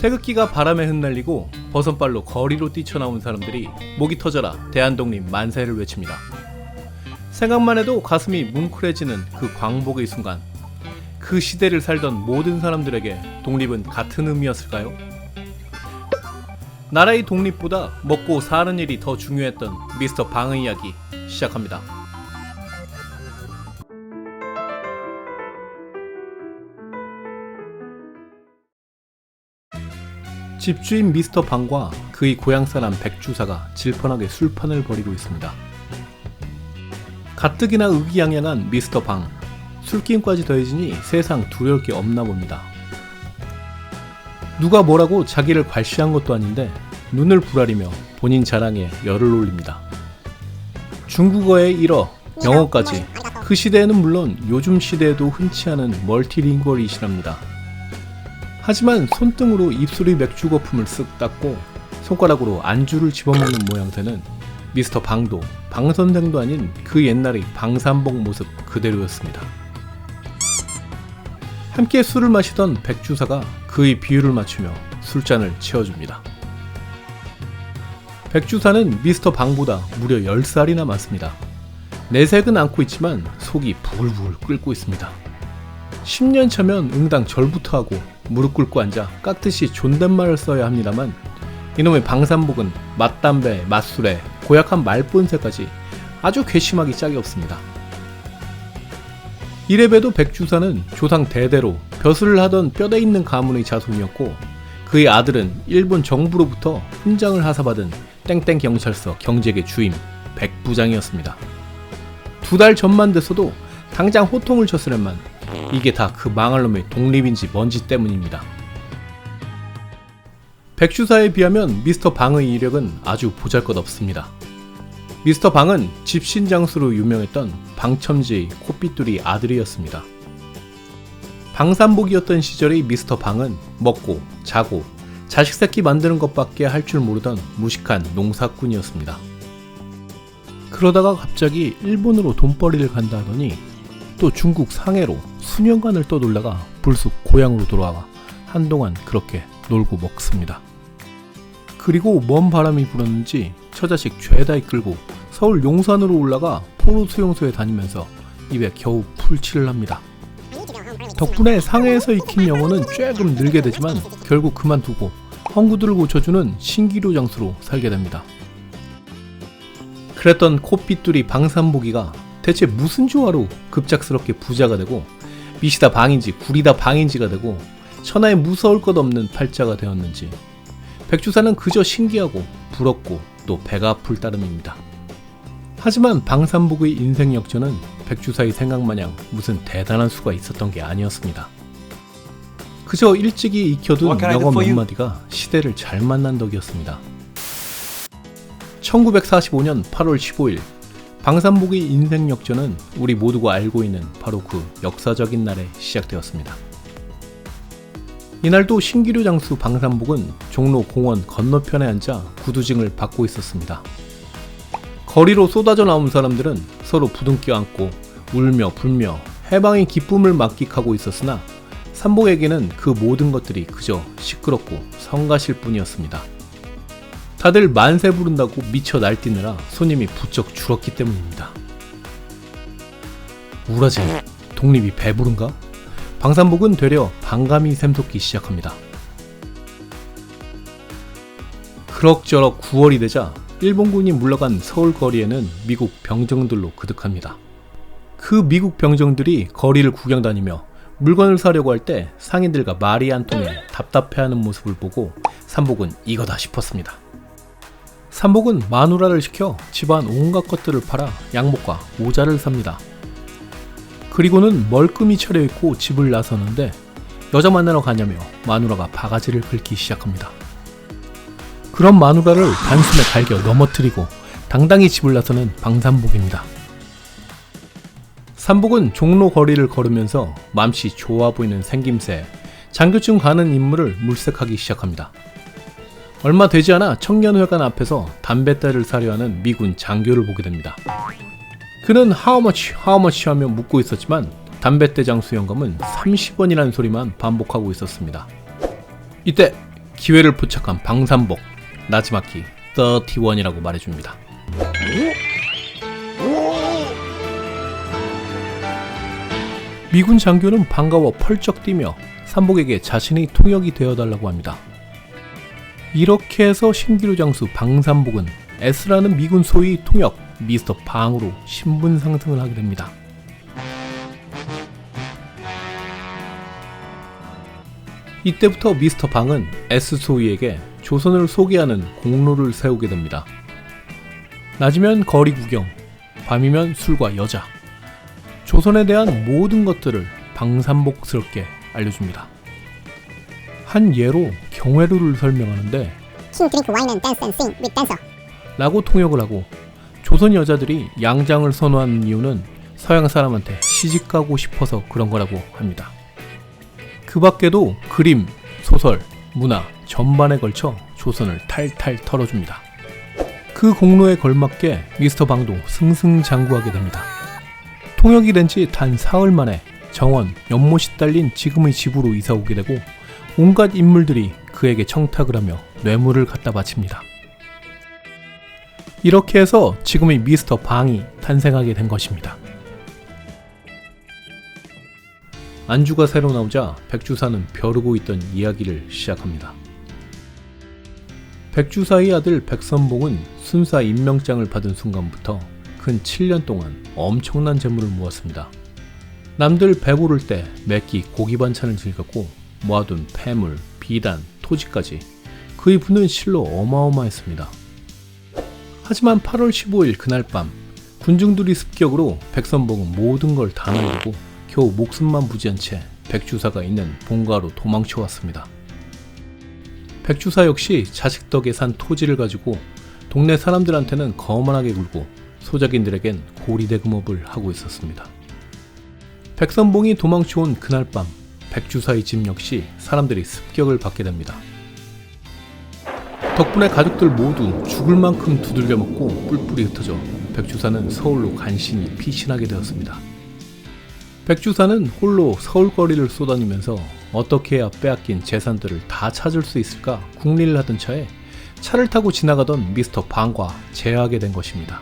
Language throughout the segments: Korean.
태극기가 바람에 흩날리고 버선발로 거리로 뛰쳐나온 사람들이 목이 터져라 대한독립 만세를 외칩니다. 생각만 해도 가슴이 뭉클해지는 그 광복의 순간, 그 시대를 살던 모든 사람들에게 독립은 같은 의미였을까요? 나라의 독립보다 먹고 사는 일이 더 중요했던 미스터 방의 이야기 시작합니다. 집주인 미스터 방과 그의 고향사람 백주사가 질펀하게 술판을 벌이고 있습니다. 가뜩이나 의기양양한 미스터 방, 술기운까지 더해지니 세상 두려울 게 없나 봅니다. 누가 뭐라고 자기를 괄시한 것도 아닌데 눈을 부라리며 본인 자랑에 열을 올립니다. 중국어의 일어, 영어까지 그 시대에는 물론 요즘 시대에도 흔치 않은 멀티링구얼이시랍니다. 하지만 손등으로 입술의 맥주 거품을 쓱 닦고 손가락으로 안주를 집어먹는 모양새는 미스터 방도 방선생도 아닌 그 옛날의 방산복 모습 그대로였습니다. 함께 술을 마시던 백주사가 그의 비율을 맞추며 술잔을 채워줍니다. 백주사는 미스터 방보다 무려 10살이나 많습니다. 내색은 않고 있지만 속이 부글부글 끓고 있습니다. 10년 차면 응당 절부터 하고 무릎 꿇고 앉아 깍듯이 존댓말을 써야 합니다만 이놈의 방산복은 맛담배, 맛술에 고약한 말본새까지 아주 괘씸하기 짝이 없습니다. 이래봬도 백주사는 조상 대대로 벼슬을 하던 뼈대 있는 가문의 자손이었고 그의 아들은 일본 정부로부터 훈장을 하사받은 땡땡 경찰서 경제계 주임 백부장이었습니다. 2달 전만 됐어도 당장 호통을 쳤으련만 이게 다 그 망할 놈의 독립인지 뭔지 때문입니다. 백주사에 비하면 미스터 방의 이력은 아주 보잘것없습니다. 미스터 방은 집신장수로 유명했던 방첨지의 코삐뚤이 아들이었습니다. 방산복이었던 시절의 미스터 방은 먹고 자고 자식 새끼 만드는 것밖에 할 줄 모르던 무식한 농사꾼이었습니다. 그러다가 갑자기 일본으로 돈벌이를 간다 하더니 또 중국 상해로 수년간을 떠돌다가 불쑥 고향으로 돌아와 한동안 그렇게 놀고 먹습니다. 그리고 먼 바람이 불었는지 처자식 죄다 이끌고 서울 용산으로 올라가 포로 수용소에 다니면서 입에 겨우 풀칠을 합니다. 덕분에 상해에서 익힌 영어는 쬐금 늘게 되지만 결국 그만두고 헝구들을 고쳐주는 신기루 장수로 살게 됩니다. 그랬던 코삐뚤이 방산복이가 대체 무슨 조화로 급작스럽게 부자가 되고 미시다 방인지 구리다 방인지가 되고 천하에 무서울 것 없는 팔자가 되었는지 백주사는 그저 신기하고 부럽고 또 배가 아플 따름입니다. 하지만 방산복의 인생 역전은 백주사의 생각마냥 무슨 대단한 수가 있었던 게 아니었습니다. 그저 일찍이 익혀둔 영어 몇 마디가 시대를 잘 만난 덕이었습니다. 1945년 8월 15일 방산복의 인생 역전은 우리 모두가 알고 있는 바로 그 역사적인 날에 시작되었습니다. 이날도 신기루 장수 방산복은 종로 공원 건너편에 앉아 구두징을 받고 있었습니다. 거리로 쏟아져 나온 사람들은 서로 부둥켜 안고 울며 불며 해방의 기쁨을 만끽하고 있었으나 산복에게는 그 모든 것들이 그저 시끄럽고 성가실 뿐이었습니다. 다들 만세 부른다고 미쳐 날뛰느라 손님이 부쩍 줄었기 때문입니다. 우라지, 독립이 배부른가? 방산복은 되려 반감이 샘솟기 시작합니다. 그럭저럭 9월이 되자 일본군이 물러간 서울 거리에는 미국 병정들로 그득합니다. 그 미국 병정들이 거리를 구경 다니며 물건을 사려고 할 때 상인들과 말이 안 통해 답답해하는 모습을 보고 산복은 이거다 싶었습니다. 산복은 마누라를 시켜 집안 온갖 것들을 팔아 양복과 모자를 삽니다. 그리고는 멀끔히 차려입고 집을 나서는데 여자 만나러 가냐며 마누라가 바가지를 긁기 시작합니다. 그런 마누라를 단숨에 갈겨 넘어뜨리고 당당히 집을 나서는 방산복입니다. 산복은 종로 거리를 걸으면서 맘씨 좋아 보이는 생김새, 장교쯤 가는 인물을 물색하기 시작합니다. 얼마 되지 않아 청년회관 앞에서 담뱃대를 사려 하는 미군 장교를 보게 됩니다. 그는 How much 하며 묻고 있었지만 담뱃대 장수 영감은 30원이라는 소리만 반복하고 있었습니다. 이때 기회를 포착한 방산복 나즈마키 31이라고 말해줍니다. 미군 장교는 반가워 펄쩍 뛰며 산복에게 자신의 통역이 되어달라고 합니다. 이렇게 해서 신기루 장수 방산복은 S라는 미군 소위 통역 미스터 방으로 신분 상승을 하게 됩니다. 이때부터 미스터 방은 S 소위에게 조선을 소개하는 공로를 세우게 됩니다. 낮이면 거리 구경, 밤이면 술과 여자, 조선에 대한 모든 것들을 방산복스럽게 알려줍니다. 한 예로 경회루를 설명하는데 King drink wine and dance and sing with dancer. 라고 통역을 하고, 조선 여자들이 양장을 선호하는 이유는 서양 사람한테 시집가고 싶어서 그런 거라고 합니다. 그 밖에도 그림, 소설, 문화 전반에 걸쳐 조선을 탈탈 털어줍니다. 그 공로에 걸맞게 미스터 방도 승승장구하게 됩니다. 통역이 된 지 단 사흘 만에 정원, 연못이 딸린 지금의 집으로 이사 오게 되고, 온갖 인물들이 그에게 청탁을 하며 뇌물을 갖다 바칩니다. 이렇게 해서 지금의 미스터 방이 탄생하게 된 것입니다. 안주가 새로 나오자 백주사는 벼르고 있던 이야기를 시작합니다. 백주사의 아들 백선봉은 순사 임명장을 받은 순간부터 근 7년 동안 엄청난 재물을 모았습니다. 남들 배부를 때 매끼 고기 반찬을 즐겼고, 모아둔 폐물, 비단, 토지까지 그의 부는 실로 어마어마했습니다. 하지만 8월 15일 그날 밤 군중들이 습격으로 백선봉은 모든 걸 다 날리고 겨우 목숨만 부지한 채 백주사가 있는 본가로 도망쳐 왔습니다. 백주사 역시 자식 덕에 산 토지를 가지고 동네 사람들한테는 거만하게 굴고 소작인들에겐 고리대금업을 하고 있었습니다. 백선봉이 도망쳐온 그날 밤 백주사의 집 역시 사람들이 습격을 받게 됩니다. 덕분에 가족들 모두 죽을 만큼 두들겨 먹고 뿔뿔이 흩어져 백주사는 서울로 간신히 피신하게 되었습니다. 백주사는 홀로 서울거리를 쏘다니면서 어떻게 해야 빼앗긴 재산들을 다 찾을 수 있을까 궁리를 하던 차에 차를 타고 지나가던 미스터 방과 재하게 된 것입니다.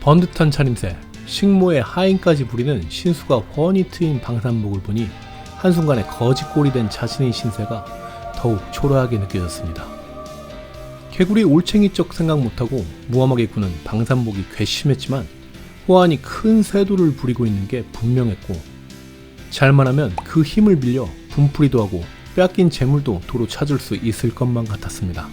번듯한 차림새, 식모에 하인까지 부리는 신수가 훤히 트인 방산복을 보니 한순간에 거짓골이 된 자신의 신세가 더욱 초라하게 느껴졌습니다. 개구리 올챙이적 생각 못하고 무함하게 구는 방산복이 괘씸했지만 호환이 큰 세도를 부리고 있는 게 분명했고, 잘만 하면 그 힘을 빌려 분풀이도 하고 빼앗긴 재물도 도로 찾을 수 있을 것만 같았습니다.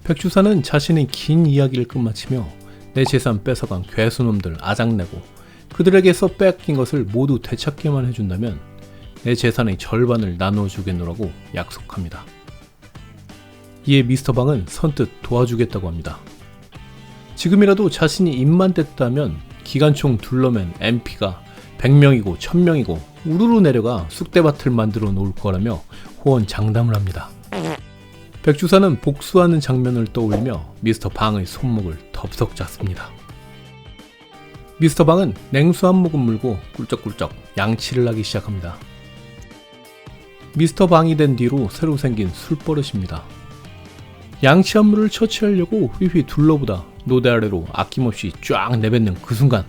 백주사는 자신의 긴 이야기를 끝마치며 내 재산 뺏어간 괴수놈들 아작내고 그들에게서 빼앗긴 것을 모두 되찾게만 해준다면 내 재산의 절반을 나누어 주겠노라고 약속합니다. 이에 미스터 방은 선뜻 도와주겠다고 합니다. 지금이라도 자신이 입만 뗐다면 기관총 둘러맨 MP가 100명이고 1000명이고 우르르 내려가 쑥대밭을 만들어 놓을 거라며 호언장담을 합니다. 백주사는 복수하는 장면을 떠올리며 미스터 방의 손목을 덥석 잡습니다. 미스터 방은 냉수 한 모금 물고 꿀쩍꿀쩍 양치를 하기 시작합니다. 미스터 방이 된 뒤로 새로 생긴 술버릇입니다. 양치한 물을 처치하려고 휘휘 둘러보다 노대 아래로 아낌없이 쫙 내뱉는 그 순간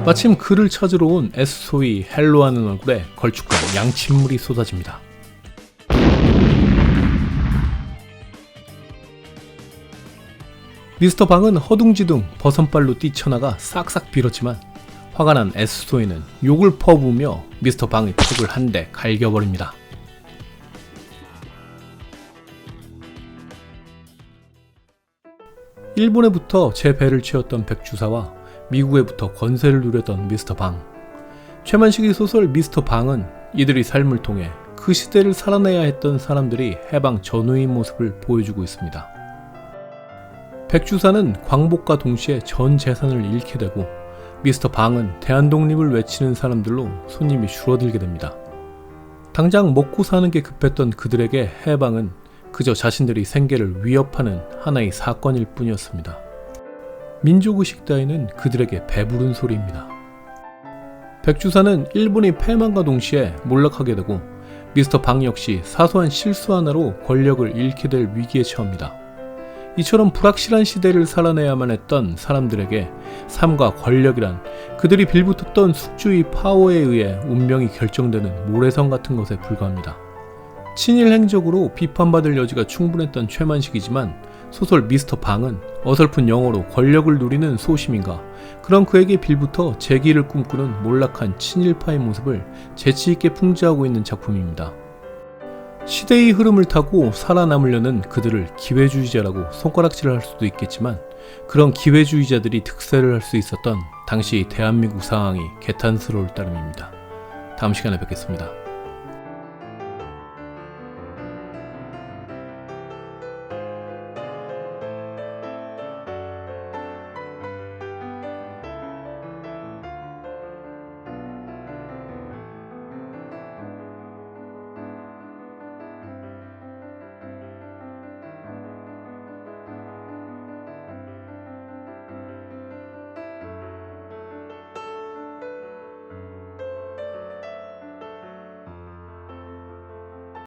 마침 그를 찾으러 온 S 소위 헬로하는 얼굴에 걸쭉한 양침물이 쏟아집니다. 미스터 방은 허둥지둥 버선발로 뛰쳐나가 싹싹 빌었지만 화가 난 S 소위는 욕을 퍼부으며 미스터 방의 턱을 한 대 갈겨버립니다. 일본에부터 제 배를 채웠던 백주사와 미국에부터 권세를 누렸던 미스터 방. 최만식의 소설 미스터 방은 이들의 삶을 통해 그 시대를 살아내야 했던 사람들이 해방 전후의 모습을 보여주고 있습니다. 백주사는 광복과 동시에 전 재산을 잃게 되고 미스터 방은 대한독립을 외치는 사람들로 손님이 줄어들게 됩니다. 당장 먹고 사는 게 급했던 그들에게 해방은 그저 자신들의 생계를 위협하는 하나의 사건일 뿐이었습니다. 민족의식 따위는 그들에게 배부른 소리입니다. 백주사는 일본이 패망과 동시에 몰락하게 되고 미스터 방 역시 사소한 실수 하나로 권력을 잃게 될 위기에 처합니다. 이처럼 불확실한 시대를 살아내야만 했던 사람들에게 삶과 권력이란 그들이 빌붙었던 숙주의 파워에 의해 운명이 결정되는 모래성 같은 것에 불과합니다. 친일 행적으로 비판받을 여지가 충분했던 최만식이지만 소설 미스터 방은 어설픈 영어로 권력을 누리는 소시민과 그런 그에게 빌붙어 재기를 꿈꾸는 몰락한 친일파의 모습을 재치있게 풍자하고 있는 작품입니다. 시대의 흐름을 타고 살아남으려는 그들을 기회주의자라고 손가락질을 할 수도 있겠지만 그런 기회주의자들이 특세를 할 수 있었던 당시 대한민국 상황이 개탄스러울 따름입니다. 다음 시간에 뵙겠습니다.